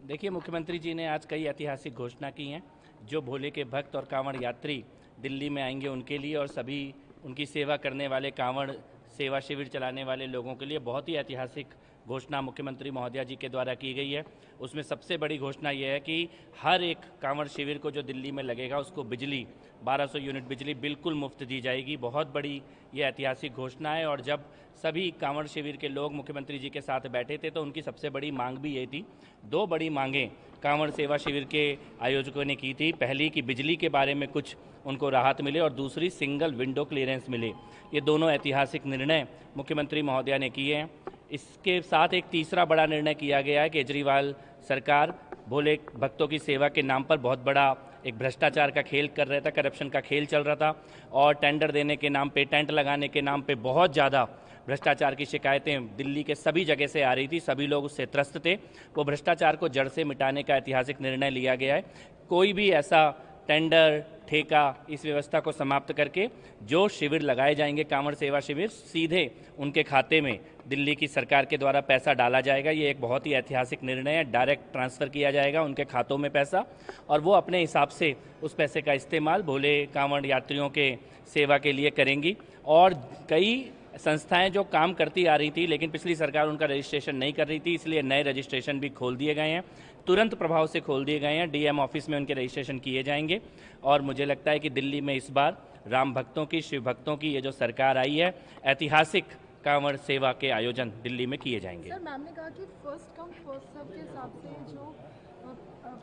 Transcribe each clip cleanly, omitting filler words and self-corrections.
देखिए, मुख्यमंत्री जी ने आज कई ऐतिहासिक घोषणा की हैं। जो भोले के भक्त और कांवड़ यात्री दिल्ली में आएंगे उनके लिए और सभी उनकी सेवा करने वाले कांवड़ सेवा शिविर चलाने वाले लोगों के लिए बहुत ही ऐतिहासिक घोषणा मुख्यमंत्री महोदया जी के द्वारा की गई है। उसमें सबसे बड़ी घोषणा यह है कि हर एक कांवड़ शिविर को जो दिल्ली में लगेगा उसको बिजली 1200 यूनिट बिजली बिल्कुल मुफ्त दी जाएगी। बहुत बड़ी ये ऐतिहासिक घोषणा है। और जब सभी कांवड़ शिविर के लोग मुख्यमंत्री जी के साथ बैठे थे तो उनकी सबसे बड़ी मांग भी ये थी। दो बड़ी मांगें कांवड़ सेवा शिविर के आयोजकों ने की थी। पहली कि बिजली के बारे में कुछ उनको राहत मिले और दूसरी सिंगल विंडो क्लियरेंस मिले। ये दोनों ऐतिहासिक निर्णय मुख्यमंत्री महोदया ने किए हैं। इसके साथ एक तीसरा बड़ा निर्णय किया गया है। केजरीवाल सरकार भोले भक्तों की सेवा के नाम पर बहुत बड़ा एक भ्रष्टाचार का खेल कर रहा था, करप्शन का खेल चल रहा था और टेंडर देने के नाम पे, टेंट लगाने के नाम पे बहुत ज़्यादा भ्रष्टाचार की शिकायतें दिल्ली के सभी जगह से आ रही थी। सभी लोग उससे त्रस्त थे। वो भ्रष्टाचार को जड़ से मिटाने का ऐतिहासिक निर्णय लिया गया है। कोई भी ऐसा टेंडर, ठेका, इस व्यवस्था को समाप्त करके जो शिविर लगाए जाएंगे कांवड़ सेवा शिविर, सीधे उनके खाते में दिल्ली की सरकार के द्वारा पैसा डाला जाएगा। ये एक बहुत ही ऐतिहासिक निर्णय है। डायरेक्ट ट्रांसफ़र किया जाएगा उनके खातों में पैसा और वो अपने हिसाब से उस पैसे का इस्तेमाल भोले कांवड़ यात्रियों के सेवा के लिए करेंगी। और कई संस्थाएं जो काम करती आ रही थी लेकिन पिछली सरकार उनका रजिस्ट्रेशन नहीं कर रही थी, इसलिए नए रजिस्ट्रेशन भी खोल दिए गए हैं, तुरंत प्रभाव से खोल दिए गए हैं। डीएम ऑफिस में उनके रजिस्ट्रेशन किए जाएंगे। और मुझे लगता है कि दिल्ली में इस बार राम भक्तों की, शिव भक्तों की ये जो सरकार आई है, ऐतिहासिक कांवड़ सेवा के आयोजन दिल्ली में किए जाएंगे। सर, मैम ने कहा कि फर्स्ट कम फर्स्ट सर्व के हिसाब से जो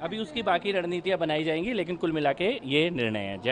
अभी उसकी बाकी रणनीतियां बनाई जाएंगी, लेकिन कुल मिला के ये निर्णय है।